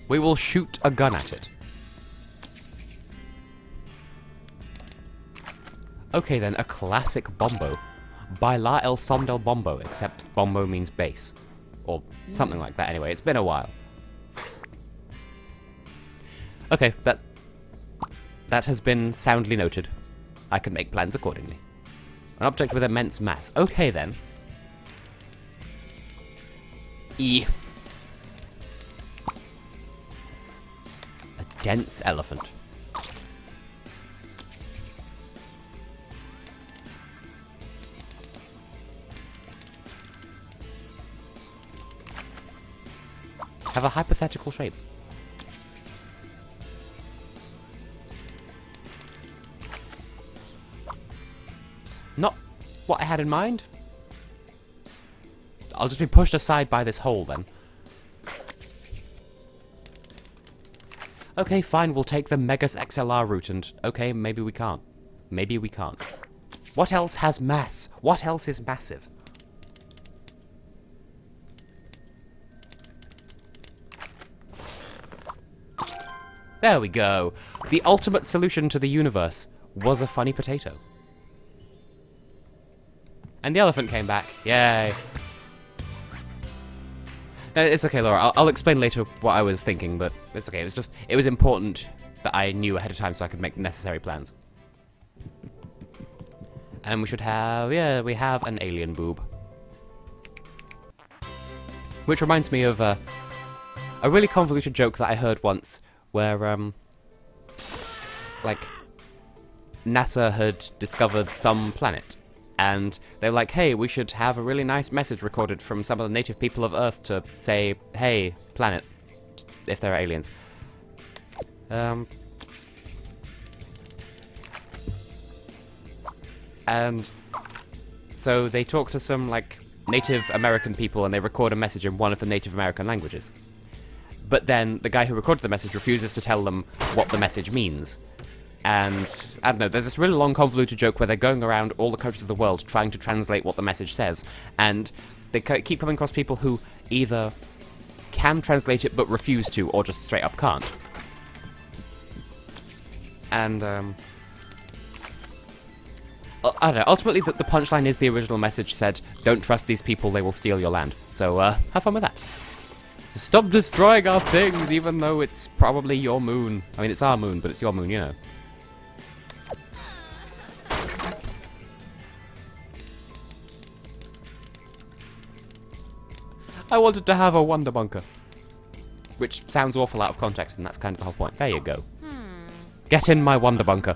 A: We will shoot a gun at it. Okay then, a classic bombo. Baila el son del bombo, except bombo means bass. Or something like that anyway, it's been a while. Okay, that has been soundly noted. I can make plans accordingly. An object with immense mass. Okay then. E. A dense elephant. have a hypothetical shape. Not what I had in mind. I'll just be pushed aside by this hole, then. Okay, fine, we'll take the Megas XLR route, and okay, maybe we can't. Maybe we can't. What else has mass? What else is massive? There we go. The ultimate solution to the universe was a funny potato. And the elephant came back. Yay. It's okay, Laura. I'll explain later what I was thinking, but it's okay. It was important that I knew ahead of time so I could make the necessary plans. And we should have, yeah, we have an alien boob. Which reminds me of a really convoluted joke that I heard once, where, like, NASA had discovered some planet. And they're like, hey, we should have a really nice message recorded from some of the native people of Earth to say, hey, planet, if they're aliens. And so they talk to some, like, Native American people and they record a message in one of the Native American languages. But then the guy who recorded the message refuses to tell them what the message means. And, I don't know, there's this really long convoluted joke where they're going around all the countries of the world trying to translate what the message says. And they keep coming across people who either can translate it but refuse to, or just straight up can't. And, I don't know, ultimately the punchline is the original message said, don't trust these people, they will steal your land. So, have fun with that. Stop destroying our things, even though it's probably your moon. I mean, it's our moon, but it's your moon, you know. I wanted to have a wonder bunker. Which sounds awful out of context, and that's kind of the whole point. There you go. Get in my wonder bunker.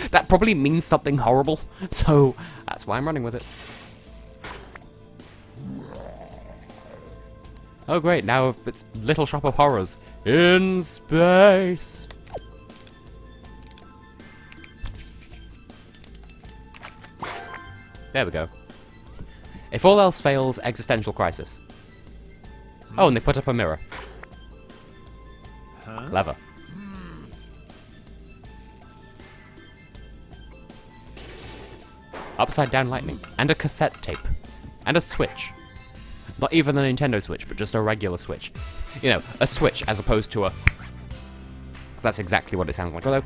A: That probably means something horrible, so that's why I'm running with it. Oh great, now it's Little Shop of Horrors. In space! There we go. If all else fails, existential crisis. Oh, and they put up a mirror.
B: Huh?
A: Clever. Upside down lightning. And a cassette tape. And a Switch. Not even a Nintendo Switch, but just a regular Switch. You know, a Switch as opposed to a... 'Cause that's exactly what it sounds like. Although,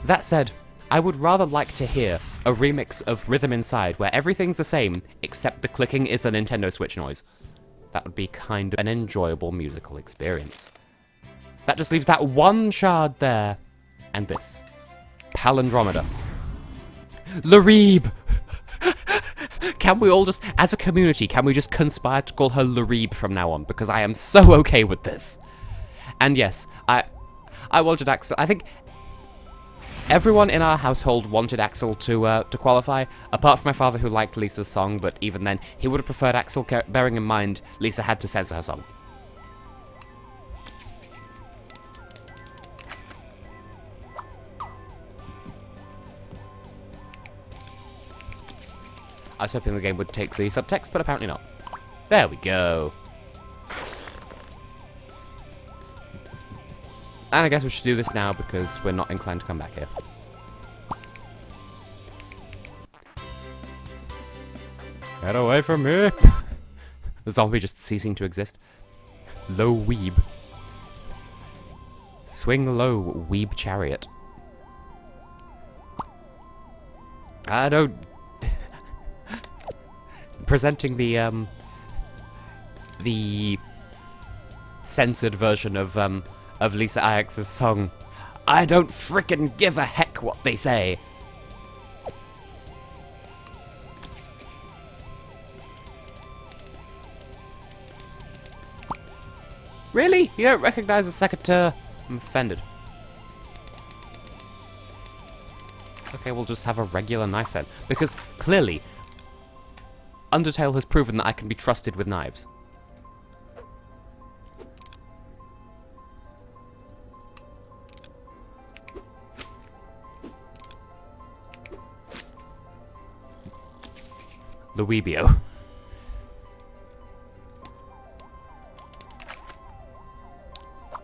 A: that said, I would rather like to hear a remix of Rhythm Inside where everything's the same, except the clicking is the Nintendo Switch noise. That would be kind of an enjoyable musical experience. That just leaves that one shard there. And this. Palindromeda. Lareeb! Can we all just, as a community, can we just conspire to call her Lareeb from now on? Because I am so okay with this. And yes, I wanted Axel. I think everyone in our household wanted Axel to qualify, apart from my father who liked Lisa's song, but even then, he would have preferred Axel, bearing in mind Lisa had to censor her song. I was hoping the game would take the subtext, but apparently not. There we go. And I guess we should do this now because we're not inclined to come back here. Get away from me! The zombie just ceasing to exist. Low weeb. Swing low, weeb chariot. I don't... Presenting the censored version of Lisa Ix's song. I don't frickin' give a heck what they say. Really? You don't recognize the secateurs? I'm offended. Okay, we'll just have a regular knife then. Because, clearly, Undertale has proven that I can be trusted with knives. Luibio.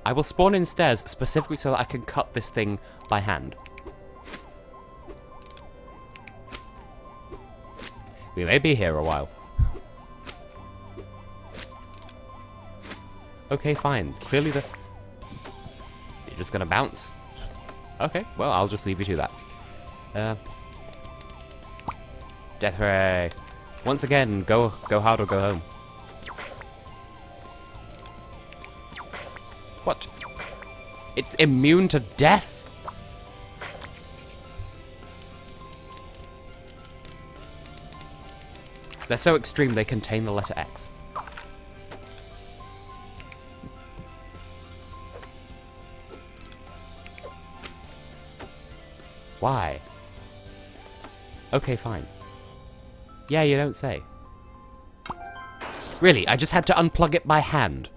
A: I will spawn in stairs specifically so that I can cut this thing by hand. We may be here a while. Okay, fine. Clearly you're just gonna bounce. Okay, well, I'll just leave you to that. Death Ray. Once again, go hard or go home. What? It's immune to death? They're so extreme they contain the letter X. Why? Okay, fine. Yeah, you don't say. Really, I just had to unplug it by hand.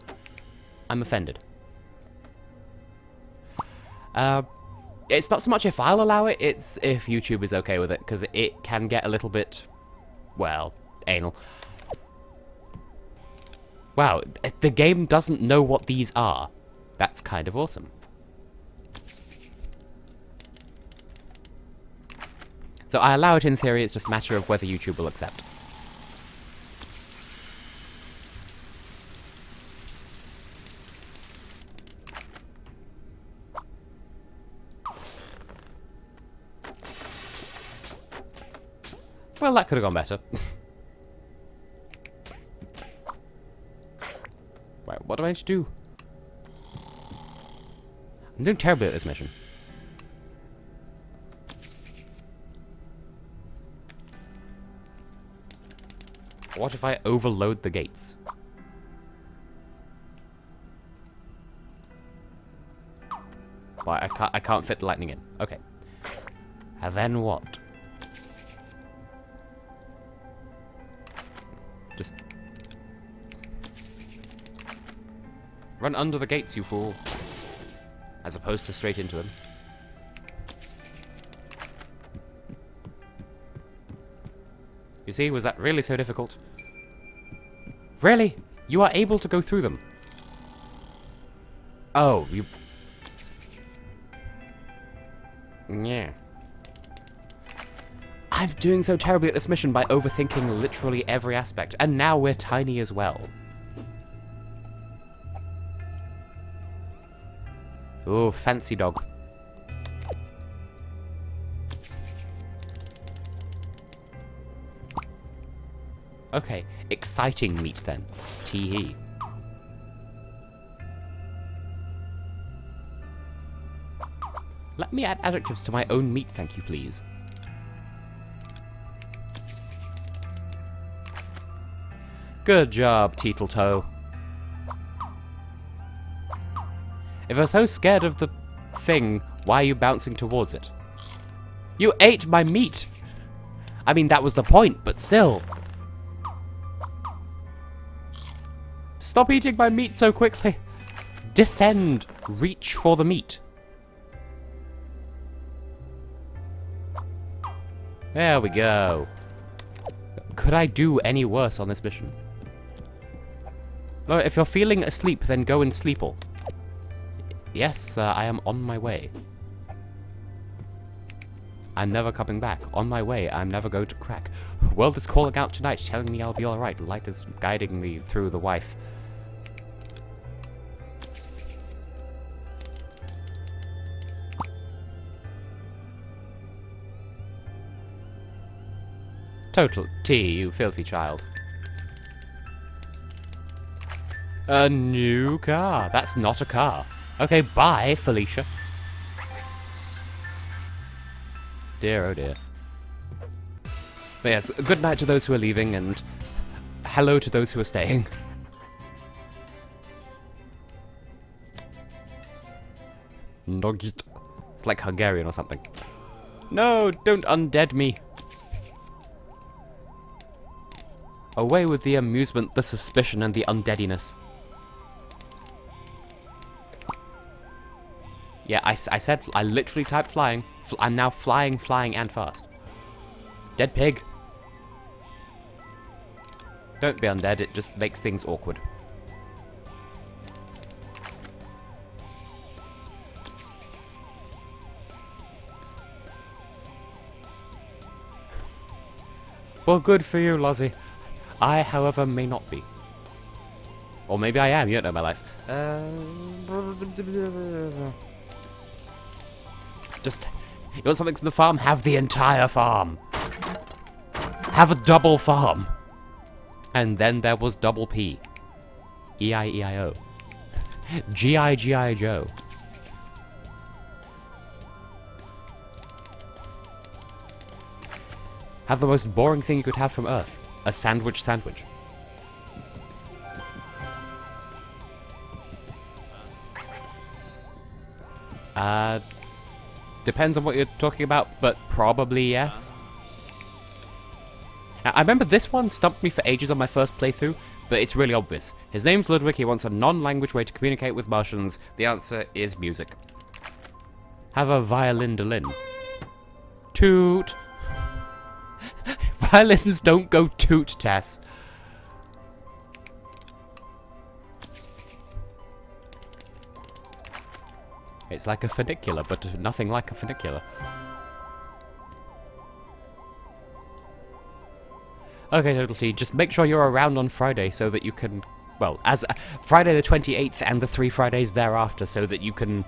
A: I'm offended. It's not so much if I'll allow it, it's if YouTube is okay with it, because it can get a little bit, well, anal. Wow, the game doesn't know what these are. That's kind of awesome. So I allow it in theory, it's just a matter of whether YouTube will accept. Well, that could have gone better. Right, what do I need to do? I'm doing terribly at this mission. What if I overload the gates? Well, I can't fit the lightning in. Okay. And then what? Just run under the gates, you fool. As opposed to straight into them. You see, was that really so difficult? Really? You are able to go through them? Oh, you... Yeah. I'm doing so terribly at this mission by overthinking literally every aspect, and now we're tiny as well. Ooh, fancy dog. Okay, exciting meat then. Tee-hee. Let me add adjectives to my own meat, thank you, please. Good job, Teetletoe. If you're so scared of the thing, why are you bouncing towards it? You ate my meat! I mean, that was the point, but still. Stop eating my meat so quickly. Descend. Reach for the meat. There we go. Could I do any worse on this mission? No, if you're feeling asleep, then go and sleeple. Yes, I am on my way. I'm never coming back. On my way, I'm never going to crack. World is calling out tonight, telling me I'll be alright. Light is guiding me through the wife. Total T, you filthy child. A new car. That's not a car. Okay, bye, Felicia. Dear, oh dear. But yes, good night to those who are leaving, and hello to those who are staying. Nogit. It's like Hungarian or something. No, don't undead me. Away with the amusement, the suspicion, and the undeadiness. Yeah, I said, I literally typed flying. I'm now flying, and fast. Dead pig. Don't be undead, it just makes things awkward. Well, good for you, Lozzie. I, however, may not be. Or maybe I am, you don't know my life. Just, you want something from the farm? Have the entire farm. Have a double farm. And then there was double P. E-I-E-I-O. G-I-G-I Joe. Have the most boring thing you could have from Earth. A sandwich sandwich. Depends on what you're talking about, but probably yes. Now, I remember this one stumped me for ages on my first playthrough, but it's really obvious. His name's Ludwig, he wants a non-language way to communicate with Martians. The answer is music. Have a violin-delin. Toot! Violins don't go toot, Tess. It's like a funicular, but nothing like a funicular. Okay, Total T, just make sure you're around on Friday so that you can... Well, as Friday the 28th and the 3 Fridays thereafter, so that you can...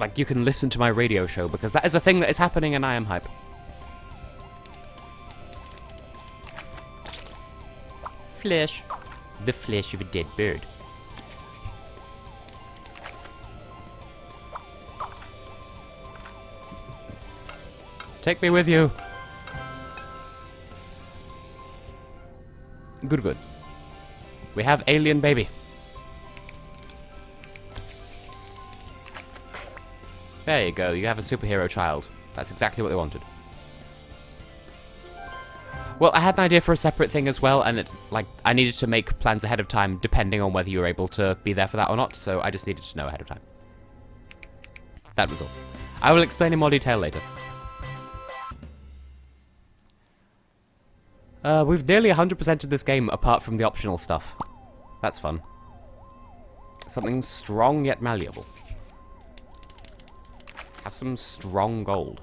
A: like, you can listen to my radio show, because that is a thing that is happening and I am hype. Flesh. The flesh of a dead bird. Take me with you. Good, good. We have alien baby. There you go, you have a superhero child. That's exactly what they wanted. Well, I had an idea for a separate thing as well, and I needed to make plans ahead of time, depending on whether you were able to be there for that or not, so I just needed to know ahead of time. That was all. I will explain in more detail later. We've nearly 100%ed this game, apart from the optional stuff. That's fun. Something strong yet malleable. Have some strong gold.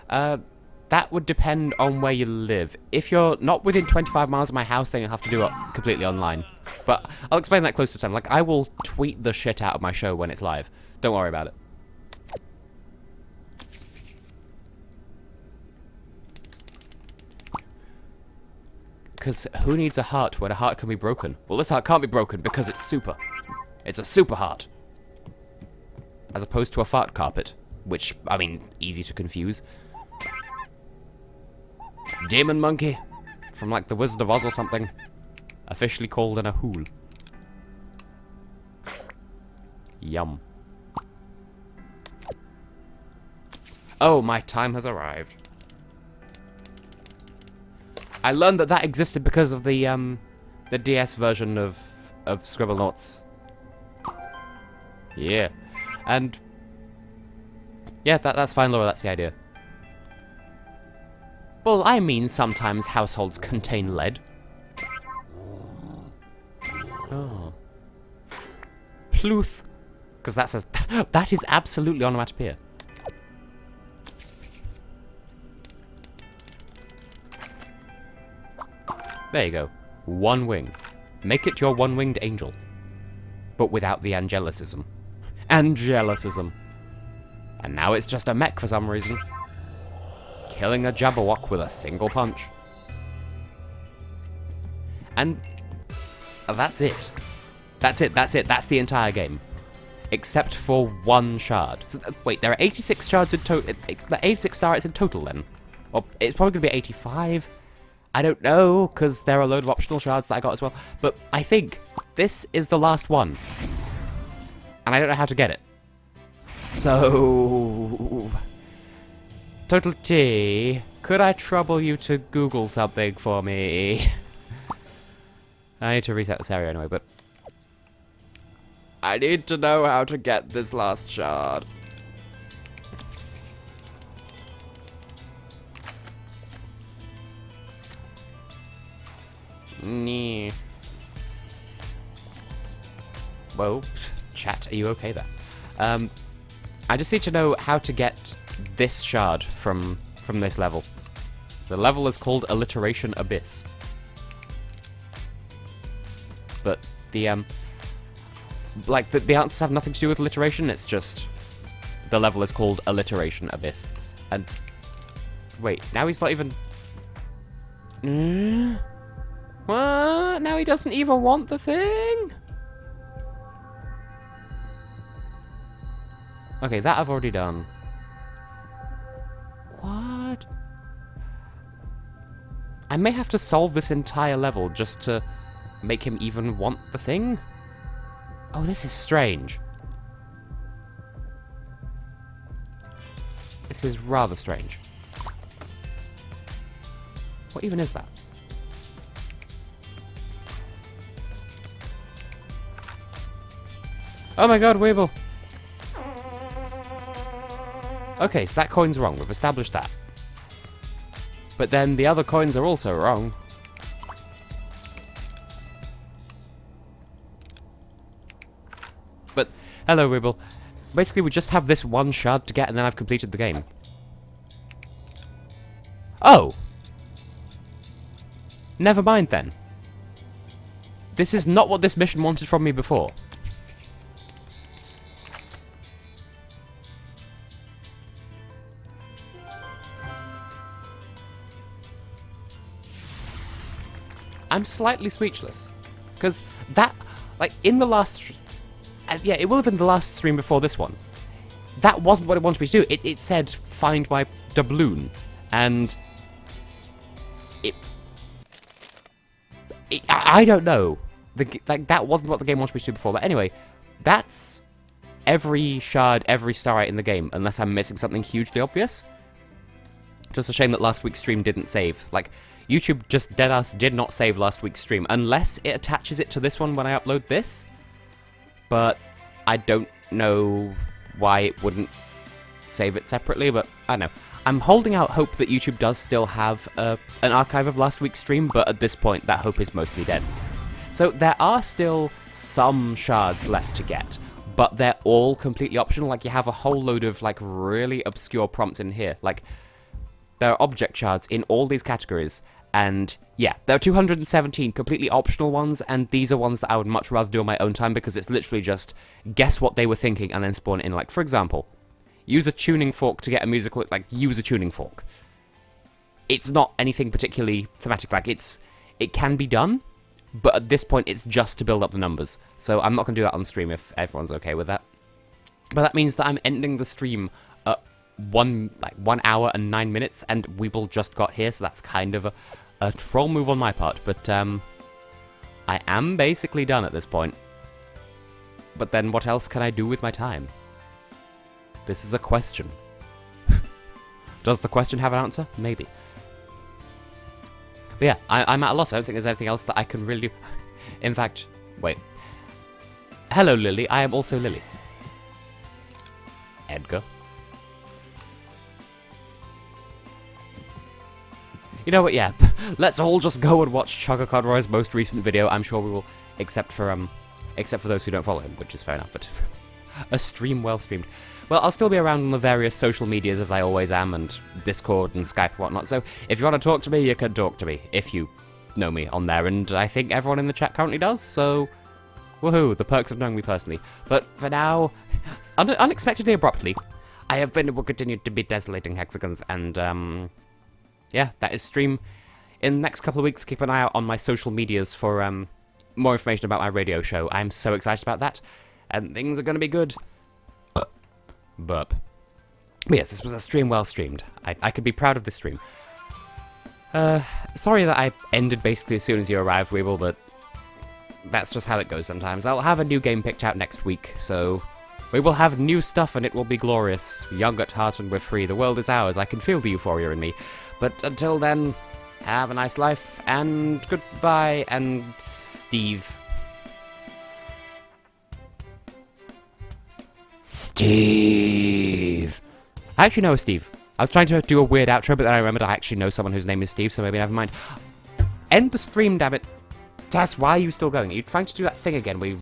A: That would depend on where you live. If you're not within 25 miles of my house, then you'll have to do it completely online. But I'll explain that closer to time. Like, I will tweet the shit out of my show when it's live. Don't worry about it. Because who needs a heart when a heart can be broken? Well, this heart can't be broken because it's super. It's a super heart. As opposed to a fart carpet. Which, I mean, easy to confuse. Demon monkey. From, like, the Wizard of Oz or something. Officially called an ahool. Yum. Oh, my time has arrived. I learned that that existed because of the DS version of Scribblenauts. Yeah. And... yeah, that's fine, Laura, that's the idea. Well, I mean, sometimes households contain lead. Oh. Pluth. Because that says... that is absolutely onomatopoeia. There you go. One wing. Make it your one-winged angel. But without the angelicism. Angelicism. And now it's just a mech for some reason. Killing a Jabberwock with a single punch. And... that's it. That's it, that's it, that's the entire game. Except for one shard. So wait, there are 86 shards in total. 86 stars in total then? Or it's probably going to be 85? I don't know, because there are a load of optional shards that I got as well. But I think this is the last one. And I don't know how to get it. So... Total T, could I trouble you to Google something for me? I need to reset this area anyway, but... I need to know how to get this last shard. Whoa, chat, are you okay there? I just need to know how to get this shard from this level. The level is called Alliteration Abyss. But the answers have nothing to do with alliteration, it's just the level is called Alliteration Abyss. And wait, now he's not even what? Now he doesn't even want the thing? Okay, that I've already done. What? I may have to solve this entire level just to make him even want the thing? Oh, this is strange. This is rather strange. What even is that? Oh my god, Weeble! Okay, so that coin's wrong. We've established that. But then the other coins are also wrong. But, hello, Weeble. Basically, we just have this one shard to get, and then I've completed the game. Oh! Never mind, then. This is not what this mission wanted from me before. I'm slightly speechless. Because that, like, in the last... yeah, it will have been the last stream before this one. That wasn't what it wanted me to do. It said, find my doubloon. And... I don't know. Like, that wasn't what the game wanted me to do before. But anyway, that's every shard, every starite in the game. Unless I'm missing something hugely obvious. Just a shame that last week's stream didn't save. Like... YouTube just deadass did not save last week's stream, unless it attaches it to this one when I upload this. But I don't know why it wouldn't save it separately, but I don't know. I'm holding out hope that YouTube does still have an archive of last week's stream, but at this point that hope is mostly dead. So there are still some shards left to get, but they're all completely optional. Like, you have a whole load of, like, really obscure prompts in here. Like, there are object shards in all these categories. And, yeah, there are 217 completely optional ones, and these are ones that I would much rather do on my own time, because it's literally just guess what they were thinking and then spawn it in. Like, for example, use a tuning fork to get a musical... Like, use a tuning fork. It's not anything particularly thematic. Like, it can be done, but at this point, it's just to build up the numbers. So I'm not going to do that on stream if everyone's okay with that. But that means that I'm ending the stream at 1 hour and 9 minutes, and Weeble just got here, so that's kind of a troll move on my part, but I am basically done at this point. But then what else can I do with my time? This is a question. Does the question have an answer? Maybe. But yeah, I'm at a loss. I don't think there's anything else that I can really do. In fact, wait. Hello, Lily. I am also Lily. Edgar. You know what, yeah, let's all just go and watch Chugga Conroy's most recent video. I'm sure we will, except for those who don't follow him, which is fair enough, but a stream well streamed. Well, I'll still be around on the various social medias as I always am, and Discord and Skype and whatnot, so if you want to talk to me, you can talk to me, if you know me on there, and I think everyone in the chat currently does, so woohoo, the perks of knowing me personally. But for now, unexpectedly abruptly, I have been and will continue to be Tessellating Hexagons, and yeah, that is stream. In the next couple of weeks, keep an eye out on my social medias for more information about my radio show. I'm so excited about that, and things are going to be good. Burp. But yes, this was a stream well streamed. I could be proud of this stream. Sorry that I ended basically as soon as you arrived, Weeble, but that's just how it goes sometimes. I'll have a new game picked out next week, so we will have new stuff and it will be glorious. Young at heart and we're free. The world is ours. I can feel the euphoria in me. But until then, have a nice life, and goodbye, and Steve. Steve! I actually know a Steve. I was trying to do a weird outro, but then I remembered I actually know someone whose name is Steve, so maybe never mind. End the stream, damn it. Tess, why are you still going? Are you trying to do that thing again where you